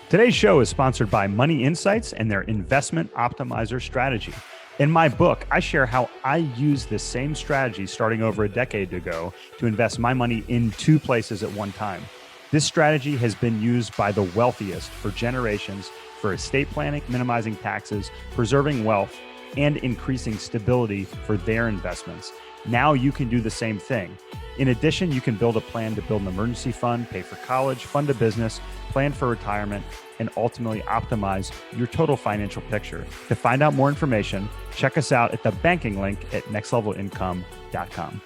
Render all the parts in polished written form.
Today's show is sponsored by Money Insights and their investment optimizer strategy. In my book, I share how I use this same strategy starting over a decade ago to invest my money in two places at one time. This strategy has been used by the wealthiest for generations for estate planning, minimizing taxes, preserving wealth, and increasing stability for their investments. Now you can do the same thing. In addition, you can build a plan to build an emergency fund, pay for college, fund a business, plan for retirement, and ultimately optimize your total financial picture. To find out more information, check us out at the banking link at nextlevelincome.com.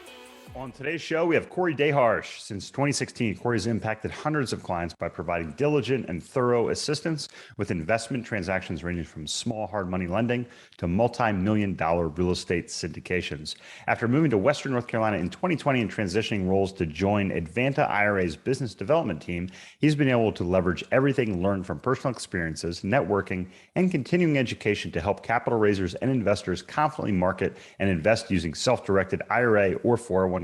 On today's show, we have Corey Daharsh. Since 2016, Corey has impacted hundreds of clients by providing diligent and thorough assistance with investment transactions ranging from small hard money lending to multi-million-dollar real estate syndications. After moving to Western North Carolina in 2020 and transitioning roles to join AdvantaIRA's business development team, he's been able to leverage everything learned from personal experiences, networking, and continuing education to help capital raisers and investors confidently market and invest using self-directed IRA or 401ks.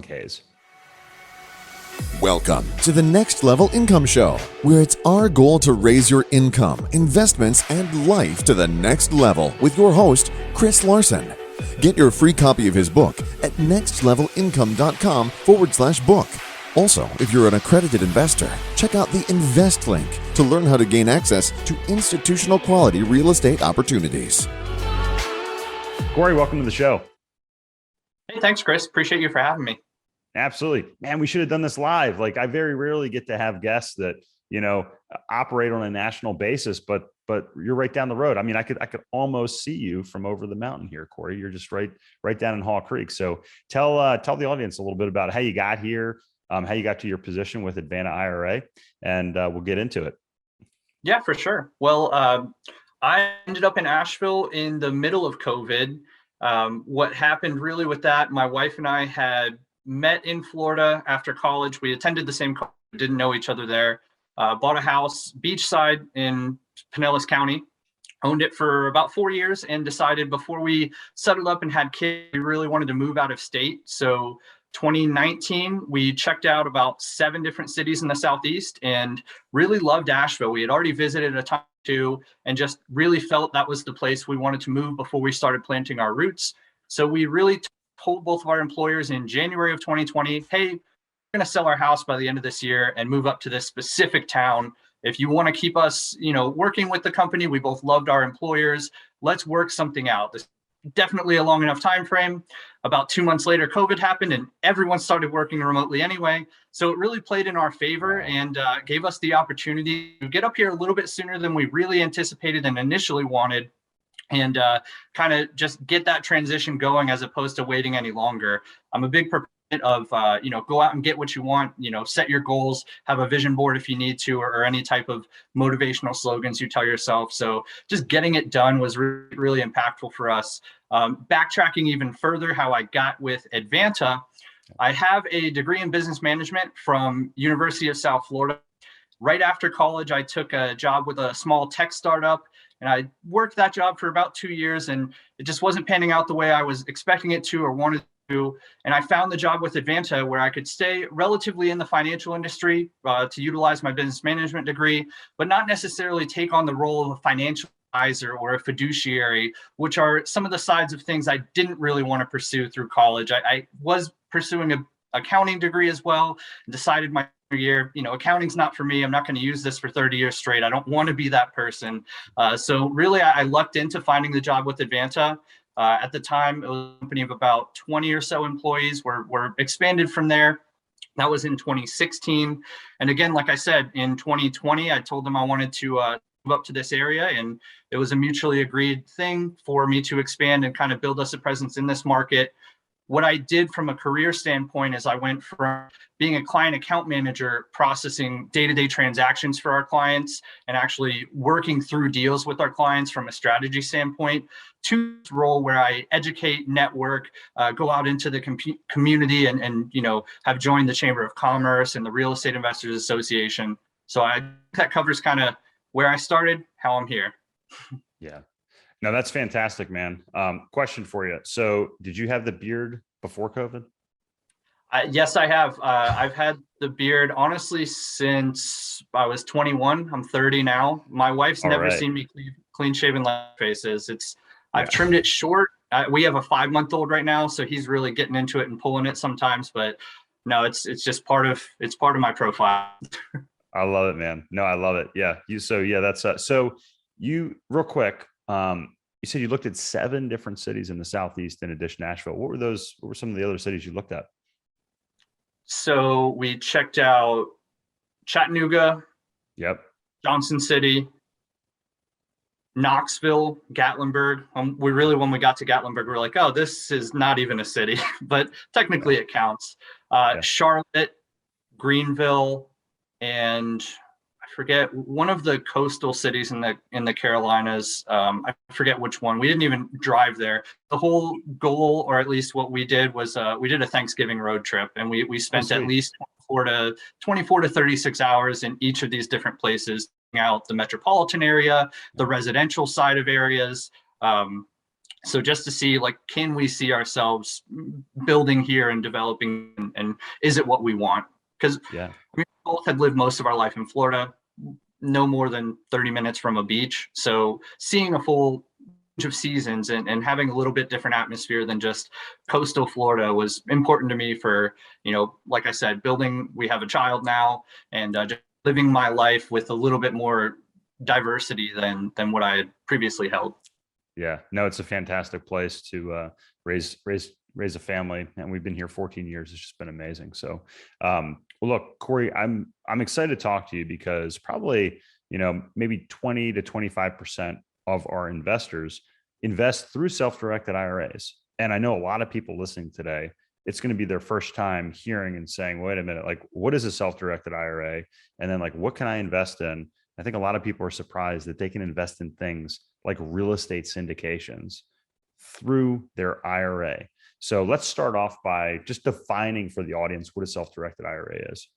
Welcome to the Next Level Income Show, where it's our goal to raise your income, investments, and life to the next level with your host, Chris Larson. Get your free copy of his book at nextlevelincome.com/book. Also, if you're an accredited investor, check out the Invest link to learn how to gain access to institutional quality real estate opportunities. Corey, welcome to the show. Hey, thanks, Chris. Appreciate you for having me. Absolutely. Man, we should have done this live. Like, I very rarely get to have guests that, operate on a national basis, but you're right down the road. I mean, I could almost see you from over the mountain here, Corey. You're just right down in Hall Creek. So tell the audience a little bit about how you got here, how you got to your position with AdvantaIRA, and we'll get into it. Yeah, for sure. Well, I ended up in Asheville in the middle of COVID. What happened really with that, my wife and I had met in Florida after college. We attended the same college, didn't know each other there. Bought a house beachside in Pinellas County, owned it for about 4 years, and decided before we settled up and had kids, we really wanted to move out of state. So 2019, we checked out about 7 different cities in the Southeast and really loved Asheville. We had already visited a time too, and just really felt that was the place we wanted to move before we started planting our roots. So we really told both of our employers in January of 2020, hey, we're going to sell our house by the end of this year and move up to this specific town. If you want to keep us, working with the company, we both loved our employers. Let's work something out. This is definitely a long enough time frame. About 2 months later, COVID happened and everyone started working remotely anyway. So it really played in our favor and gave us the opportunity to get up here a little bit sooner than we really anticipated and initially wanted, and kind of just get that transition going as opposed to waiting any longer. I'm a big proponent of, go out and get what you want, set your goals, have a vision board if you need to, or any type of motivational slogans you tell yourself. So just getting it done was really, really impactful for us. Backtracking even further, how I got with Advanta, I have a degree in business management from University of South Florida. Right after college, I took a job with a small tech startup, and I worked that job for about 2 years, and it just wasn't panning out the way I was expecting it to or wanted to. And I found the job with Advanta where I could stay relatively in the financial industry to utilize my business management degree, but not necessarily take on the role of a financial advisor or a fiduciary, which are some of the sides of things I didn't really want to pursue through college. I was pursuing an accounting degree as well, and decided my year, accounting's not for me. I'm not going to use this for 30 years straight. I don't want to be that person. So really, I lucked into finding the job with Advanta. At the time, it was a company of about 20 or so employees. We're expanded from there. That was in 2016. And again, like I said, in 2020, I told them I wanted to move up to this area, and it was a mutually agreed thing for me to expand and kind of build us a presence in this market. What I did from a career standpoint is I went from being a client account manager, processing day-to-day transactions for our clients and actually working through deals with our clients from a strategy standpoint, to this role where I educate, network, go out into the community and have joined the Chamber of Commerce and the Real Estate Investors Association. So that covers kind of where I started, how I'm here. Yeah. No, that's fantastic, man. Question for you. So did you have the beard before COVID? Yes, I have. I've had the beard honestly since I was 21. I'm 30 now. My wife's All never right. seen me clean shaven like faces. I've Yeah. trimmed it short. We have a 5-month-old right now, so he's really getting into it and pulling it sometimes. But no, it's just part of my profile. I love it, man. No, I love it. Yeah. That's so you real quick. You said you looked at 7 different cities in the Southeast in addition to Nashville. What were those? What were some of the other cities you looked at? So we checked out Chattanooga, Yep. Johnson City, Knoxville, Gatlinburg. When we got to Gatlinburg, we were like, oh, this is not even a city, but technically it counts. Yeah. Charlotte, Greenville, and I forget one of the coastal cities in the Carolinas. I forget which one. We didn't even drive there. The whole goal, or at least what we did, was we did a Thanksgiving road trip, and we spent at least 24 to 36 hours in each of these different places, out the metropolitan area, the residential side of areas. So just to see, like, can we see ourselves building here and developing, and is it what we want? Because we both had lived most of our life in Florida, no more than 30 minutes from a beach. So seeing a full range of seasons and having a little bit different atmosphere than just coastal Florida was important to me for, like I said, we have a child now, and just living my life with a little bit more diversity than what I had previously held. Yeah, no, it's a fantastic place to raise a family, and we've been here 14 years. It's just been amazing. So, well, look, Corey, I'm excited to talk to you because probably maybe 20 to 25% of our investors invest through self-directed IRAs, and I know a lot of people listening today, it's going to be their first time hearing and saying, "Wait a minute, like, what is a self-directed IRA?" And then, like, what can I invest in? I think a lot of people are surprised that they can invest in things like real estate syndications through their IRA. So let's start off by just defining for the audience what a self-directed IRA is.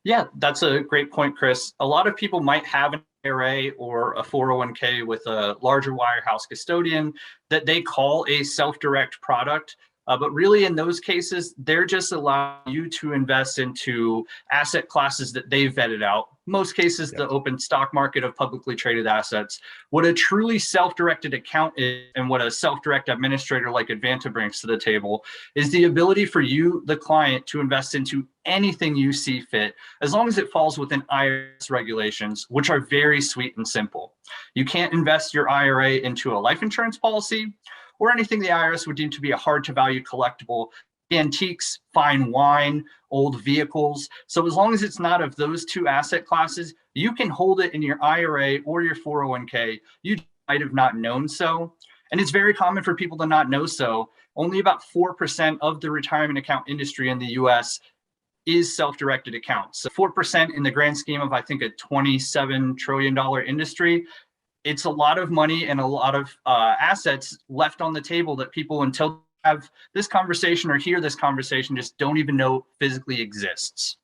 Yeah, that's a great point, Chris. A lot of people might have an IRA or a 401k with a larger wirehouse custodian that they call a self-direct product. But really, in those cases, they're just allowing you to invest into asset classes that they've vetted out. Most cases, the open stock market of publicly traded assets. What a truly self-directed account is, and what a self-direct administrator like Advanta brings to the table, is the ability for you, the client, to invest into anything you see fit, as long as it falls within IRS regulations, which are very sweet and simple. You can't invest your IRA into a life insurance policy or anything the IRS would deem to be a hard to value collectible, antiques, fine wine, old vehicles. So as long as it's not of those 2 asset classes, you can hold it in your IRA or your 401k. You might have not known so. And it's very common for people to not know so. Only about 4% of the retirement account industry in the US is self-directed accounts. So 4% in the grand scheme of, I think, a $27 trillion industry. It's a lot of money and a lot of assets left on the table that people, until they have this conversation or hear this conversation, just don't even know physically exists.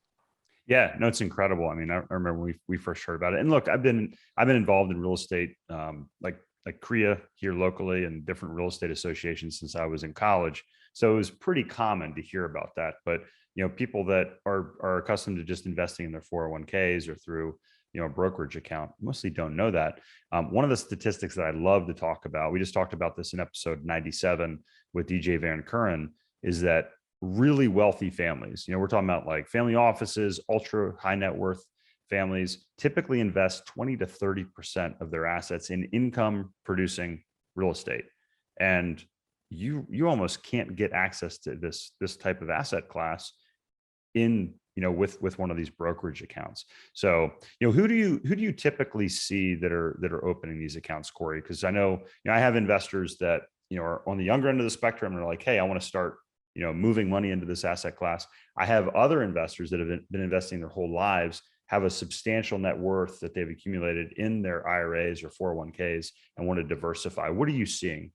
Yeah, no, it's incredible. I mean, I remember when we first heard about it. And look, I've been involved in real estate, like CREA here locally, and different real estate associations since I was in college. So it was pretty common to hear about that. But people that are accustomed to just investing in their 401ks or through a brokerage account mostly don't know that. One of the statistics that I love to talk about, we just talked about this in episode 97 with DJ Van Curren, is that really wealthy families, we're talking about like family offices, ultra high net worth families, typically invest 20 to 30% of their assets in income producing real estate. And you almost can't get access to this type of asset class in with one of these brokerage accounts. So who do you typically see that are opening these accounts, Corey? Because I know I have investors that are on the younger end of the spectrum and are like, hey, I want to start moving money into this asset class. I have other investors that have been investing their whole lives, have a substantial net worth that they've accumulated in their IRAs or 401ks, and want to diversify. What are you seeing?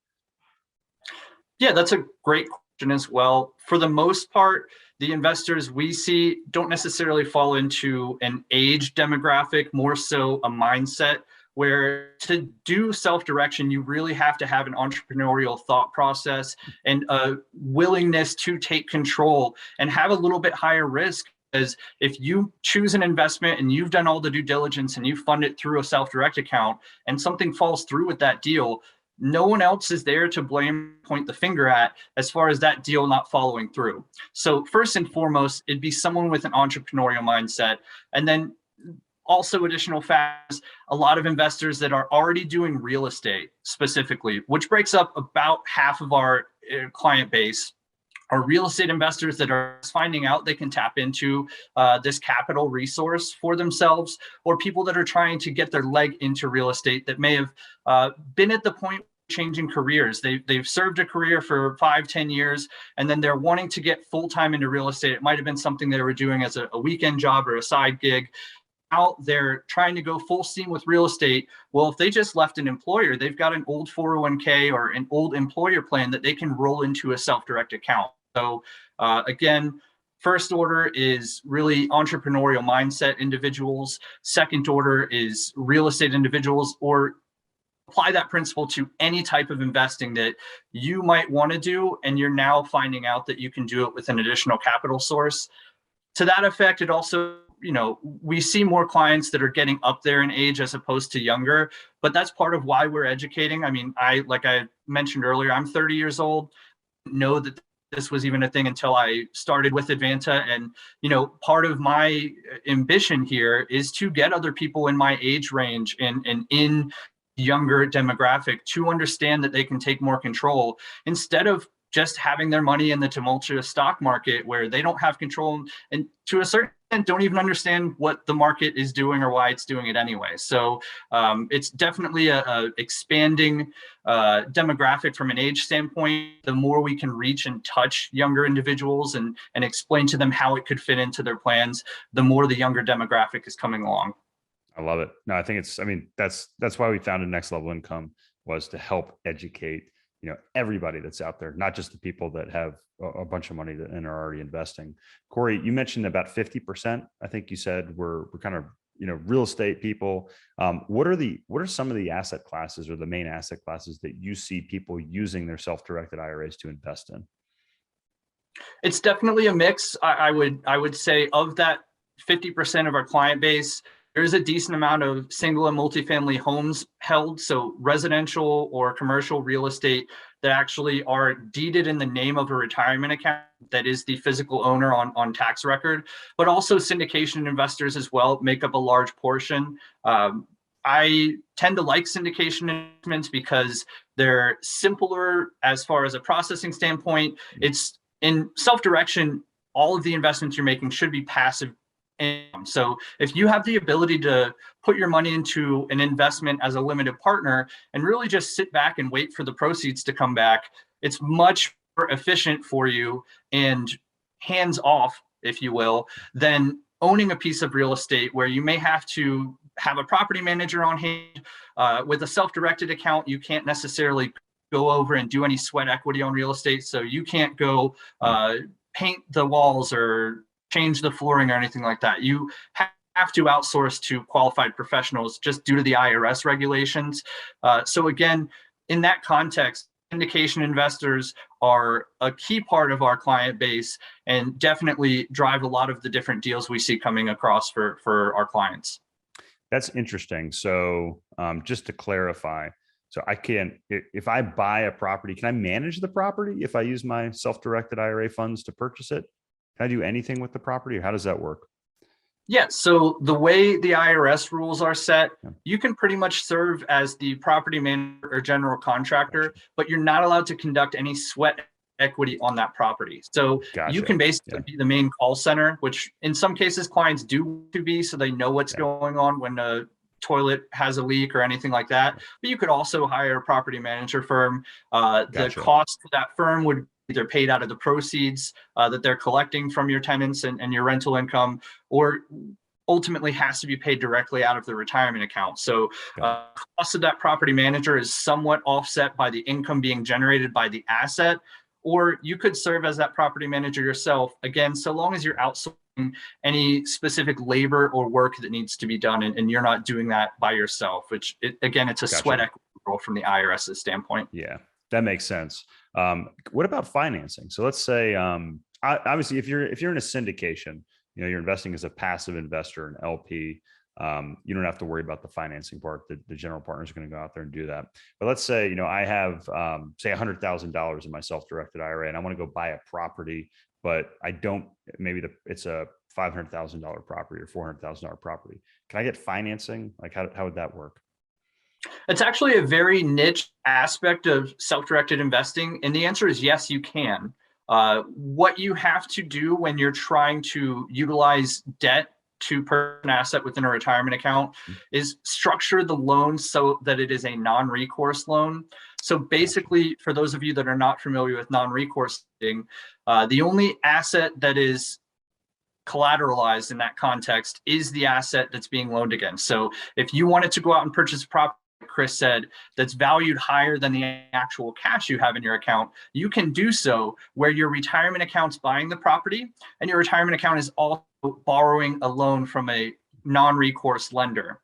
Yeah, that's a great question as well. For the most part, the investors we see don't necessarily fall into an age demographic, more so a mindset. where to do self-direction, you really have to have an entrepreneurial thought process and a willingness to take control and have a little bit higher risk. Because if you choose an investment and you've done all the due diligence and you fund it through a self-direct account and something falls through with that deal, no one else is there to blame, point the finger at as far as that deal not following through. So first and foremost, it'd be someone with an entrepreneurial mindset. And then also additional factors, a lot of investors that are already doing real estate specifically, which breaks up about half of our client base, are real estate investors that are finding out they can tap into this capital resource for themselves, or people that are trying to get their leg into real estate that may have been at the point of changing careers. They've served a career for 5-10 years, and then they're wanting to get full-time into real estate. It might have been something they were doing as a weekend job or a side gig. Now they're trying to go full steam with real estate. Well, if they just left an employer, they've got an old 401k or an old employer plan that they can roll into a self-direct account. So again, first order is really entrepreneurial mindset individuals. Second order is real estate individuals, or apply that principle to any type of investing that you might want to do, and you're now finding out that you can do it with an additional capital source. To that effect, it also, we see more clients that are getting up there in age as opposed to younger, but that's part of why we're educating. I mean, like I mentioned earlier, I'm 30 years old. Know that this was even a thing until I started with Advanta. And, part of my ambition here is to get other people in my age range and in younger demographic to understand that they can take more control instead of just having their money in the tumultuous stock market where they don't have control and to a certain extent don't even understand what the market is doing or why it's doing it anyway. So it's definitely a expanding demographic from an age standpoint. The more we can reach and touch younger individuals and explain to them how it could fit into their plans, the more the younger demographic is coming along. I love it. No, I think that's why we founded Next Level Income, was to help educate everybody that's out there, not just the people that have a bunch of money and are already investing. Corey, you mentioned about 50%. I think you said we're kind of real estate people. What are some of the asset classes or the main asset classes that you see people using their self-directed IRAs to invest in? It's definitely a mix. I would say of that 50% of our client base, there's a decent amount of single and multifamily homes held, so residential or commercial real estate that actually are deeded in the name of a retirement account that is the physical owner on tax record, but also syndication investors as well make up a large portion. I tend to like syndication investments because they're simpler as far as a processing standpoint. It's in self-direction, all of the investments you're making should be passive income. So if you have the ability to put your money into an investment as a limited partner and really just sit back and wait for the proceeds to come back, it's much more efficient for you and hands off, if you will, than owning a piece of real estate where you may have to have a property manager on hand. With a self-directed account, you can't necessarily go over and do any sweat equity on real estate. So you can't go paint the walls or change the flooring or anything like that. You have to outsource to qualified professionals just due to the IRS regulations. So again, in that context, syndication investors are a key part of our client base and definitely drive a lot of the different deals we see coming across for our clients. That's interesting. So just to clarify, so if I buy a property, can I manage the property if I use my self-directed IRA funds to purchase it? Can I do anything with the property, or how does that work? Yeah, so the way the IRS rules are set, you can pretty much serve as the property manager or general contractor, but you're not allowed to conduct any sweat equity on that property. So you can basically be the main call center, which in some cases clients do to be, so they know what's going on when a toilet has a leak or anything like that. But you could also hire a property manager firm. The cost to that firm would either paid out of the proceeds that they're collecting from your tenants and your rental income, or ultimately has to be paid directly out of the retirement account. So cost of that property manager is somewhat offset by the income being generated by the asset, or you could serve as that property manager yourself. Again, so long as you're outsourcing any specific labor or work that needs to be done, and you're not doing that by yourself, which again, it's a sweat equity rule from the IRS's standpoint. Yeah, that makes sense. What about financing? So let's say, obviously, if you're in a syndication, you're investing as a passive investor, an LP. You don't have to worry about the financing part. The general partner is going to go out there and do that. But let's say, I have, say $100,000 in my self-directed IRA, and I want to go buy a property, but I don't, maybe it's a $500,000 property or $400,000 property. Can I get financing? Like how would that work? It's actually a very niche aspect of self-directed investing. And the answer is yes, you can. What you have to do when you're trying to utilize debt to purchase an asset within a retirement account is structure the loan so that it is a non-recourse loan. So basically, for those of you that are not familiar with non-recourse lending, the only asset that is collateralized in that context is the asset that's being loaned against. So if you wanted to go out and purchase a property, Chris said, that's valued higher than the actual cash you have in your account, you can do so where your retirement account's buying the property and your retirement account is also borrowing a loan from a non-recourse lender.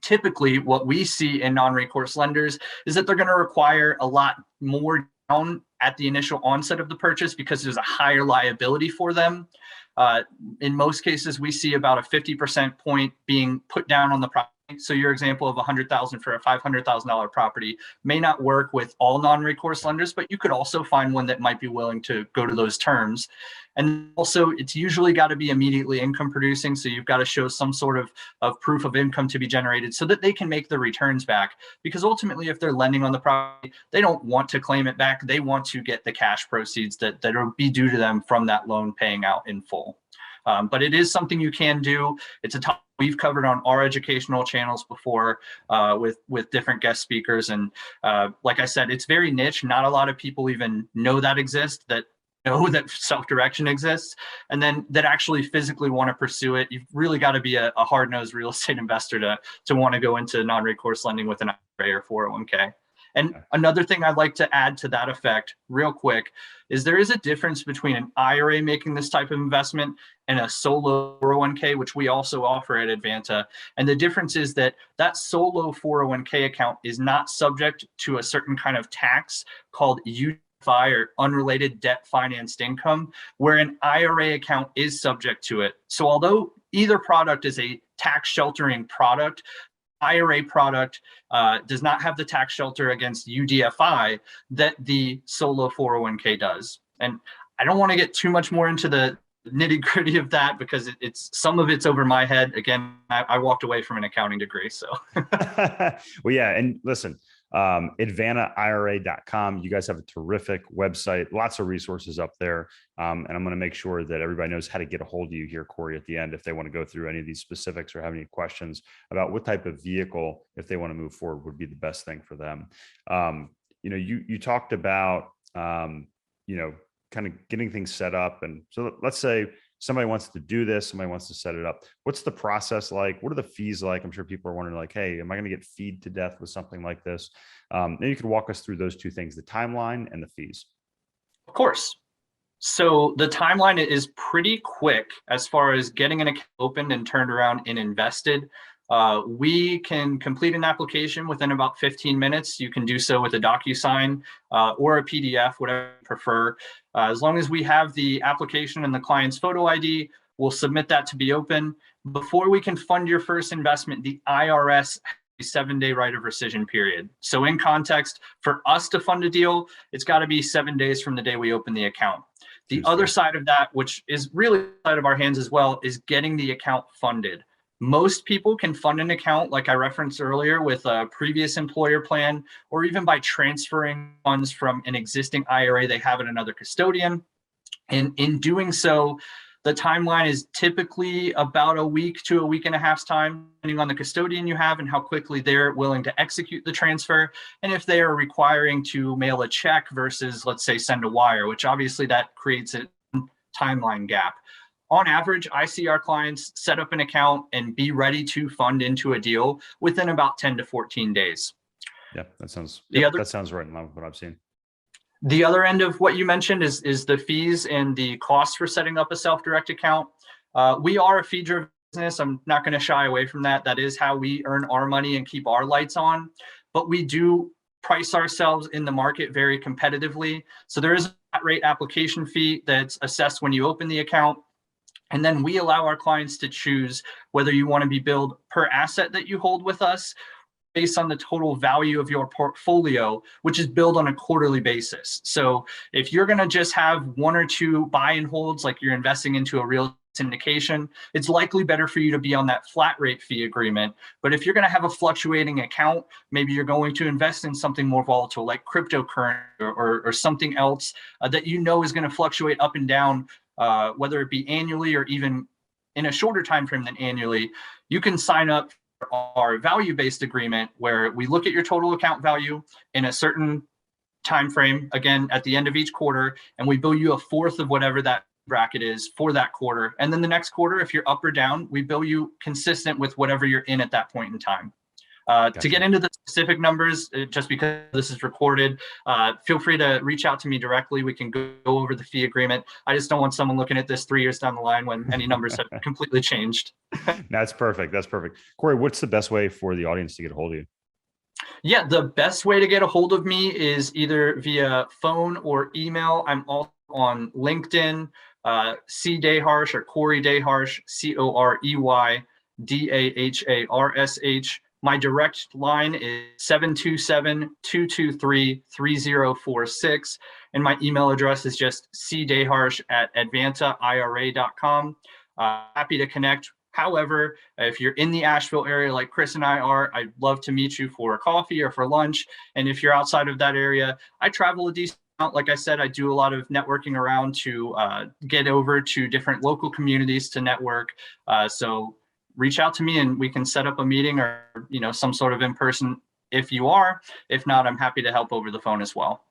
Typically, what we see in non-recourse lenders is that they're going to require a lot more down at the initial onset of the purchase because there's a higher liability for them. In most cases, we see about a 50% point being put down on the property. So your example of $100,000 for a $500,000 property may not work with all non-recourse lenders, but you could also find one that might be willing to go to those terms. And also, it's usually got to be immediately income producing. So you've got to show some sort of proof of income to be generated so that they can make the returns back. Because ultimately, if they're lending on the property, they don't want to claim it back. They want to get the cash proceeds that will be due to them from that loan paying out in full. But it is something you can do. It's a topic we've covered on our educational channels before with different guest speakers. And like I said, it's very niche. Not a lot of people even know that exists, that know that self-direction exists, and then that actually physically want to pursue it. You've really got to be a hard-nosed real estate investor to want to go into non-recourse lending with an IRA or 401k. And another thing I'd like to add to that effect real quick is there is a difference between an IRA making this type of investment and a solo 401k, which we also offer at Advanta. And the difference is that solo 401k account is not subject to a certain kind of tax called UDFI, or unrelated debt financed income, where an IRA account is subject to it. So although either product is a tax sheltering product, IRA product does not have the tax shelter against UDFI that the solo 401k does. And I don't want to get too much more into the nitty gritty of that because some of it's over my head. Again, I walked away from an accounting degree, so. Well, yeah. And listen, AdvantaIRA.com. You guys have a terrific website, lots of resources up there. And I'm going to make sure that everybody knows how to get a hold of you here, Corey, at the end, if they want to go through any of these specifics or have any questions about what type of vehicle, if they want to move forward, would be the best thing for them. You talked about, kind of getting things set up. And so let's say somebody wants to do this, somebody wants to set it up. What's the process like? What are the fees like? I'm sure people are wondering like, hey, am I going to get feed to death with something like this? Maybe you could walk us through those two things, the timeline and the fees. Of course. So the timeline is pretty quick as far as getting an account opened and turned around and invested. We can complete an application within about 15 minutes. You can do so with a DocuSign or a PDF, whatever you prefer. As long as we have the application and the client's photo ID, we'll submit that to be open. Before we can fund your first investment, the IRS has a 7-day right of rescission period. So in context, for us to fund a deal, it's got to be 7 days from the day we open the account. The other side of that, which is really out of our hands as well, is getting the account funded. Most people can fund an account, like I referenced earlier, with a previous employer plan, or even by transferring funds from an existing IRA they have in another custodian. And in doing so, the timeline is typically about a week to a week and a half's time, depending on the custodian you have and how quickly they're willing to execute the transfer. And if they are requiring to mail a check versus, let's say, send a wire, which obviously that creates a timeline gap. On average, I see our clients set up an account and be ready to fund into a deal within about 10 to 14 days. Yeah, that sounds right in line with what I've seen. The other end of what you mentioned is the fees and the costs for setting up a self-direct account. We are a fee-driven business. I'm not going to shy away from that. That is how we earn our money and keep our lights on. But we do price ourselves in the market very competitively. So there is a flat rate application fee that's assessed when you open the account. And then we allow our clients to choose whether you want to be billed per asset that you hold with us, based on the total value of your portfolio, which is billed on a quarterly basis. So if you're going to just have one or two buy and holds, like you're investing into a real syndication, it's likely better for you to be on that flat rate fee agreement. But if you're going to have a fluctuating account, maybe you're going to invest in something more volatile like cryptocurrency or something else that you know is going to fluctuate up and down, whether it be annually or even in a shorter time frame than annually, you can sign up for our value-based agreement where we look at your total account value in a certain time frame, again at the end of each quarter, and we bill you a fourth of whatever that bracket is for that quarter. And then the next quarter, if you're up or down, we bill you consistent with whatever you're in at that point in time. Gotcha. To get into the specific numbers, just because this is recorded, feel free to reach out to me directly. We can go over the fee agreement. I just don't want someone looking at this 3 years down the line when any numbers have completely changed. That's perfect. That's perfect. Corey, what's the best way for the audience to get a hold of you? Yeah, the best way to get a hold of me is either via phone or email. I'm also on LinkedIn, C. Daharsh or Corey Daharsh, CoreyDaharsh. My direct line is 727-223-3046. And my email address is just cdaharsh@AdvantaIRA.com. Happy to connect. However, if you're in the Asheville area like Chris and I are, I'd love to meet you for a coffee or for lunch. And if you're outside of that area, I travel a decent amount. Like I said, I do a lot of networking around to get over to different local communities to network. So reach out to me and we can set up a meeting or, some sort of in-person if you are. If not, I'm happy to help over the phone as well.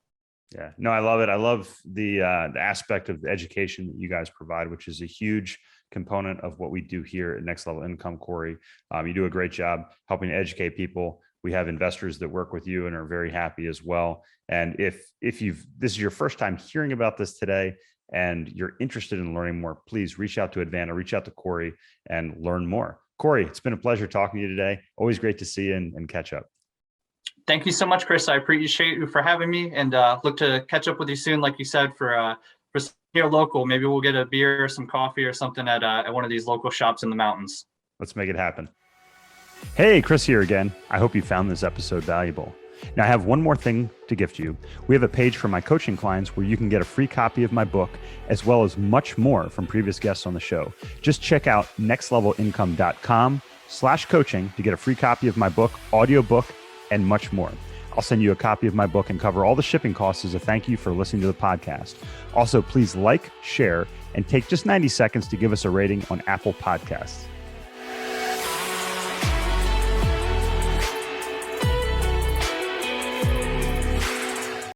Yeah, no, I love it. I love the aspect of the education that you guys provide, which is a huge component of what we do here at Next Level Income, Corey. You do a great job helping to educate people. We have investors that work with you and are very happy as well. And if this is your first time hearing about this today and you're interested in learning more, please reach out to Advanta, reach out to Corey and learn more. Corey, it's been a pleasure talking to you today. Always great to see you and catch up. Thank you so much, Chris. I appreciate you for having me and look to catch up with you soon. Like you said, for here local, maybe we'll get a beer or some coffee or something at one of these local shops in the mountains. Let's make it happen. Hey, Chris here again. I hope you found this episode valuable. Now, I have one more thing to gift you. We have a page for my coaching clients where you can get a free copy of my book, as well as much more from previous guests on the show. Just check out nextlevelincome.com/coaching to get a free copy of my book, audiobook, and much more. I'll send you a copy of my book and cover all the shipping costs as a thank you for listening to the podcast. Also, please like, share, and take just 90 seconds to give us a rating on Apple Podcasts.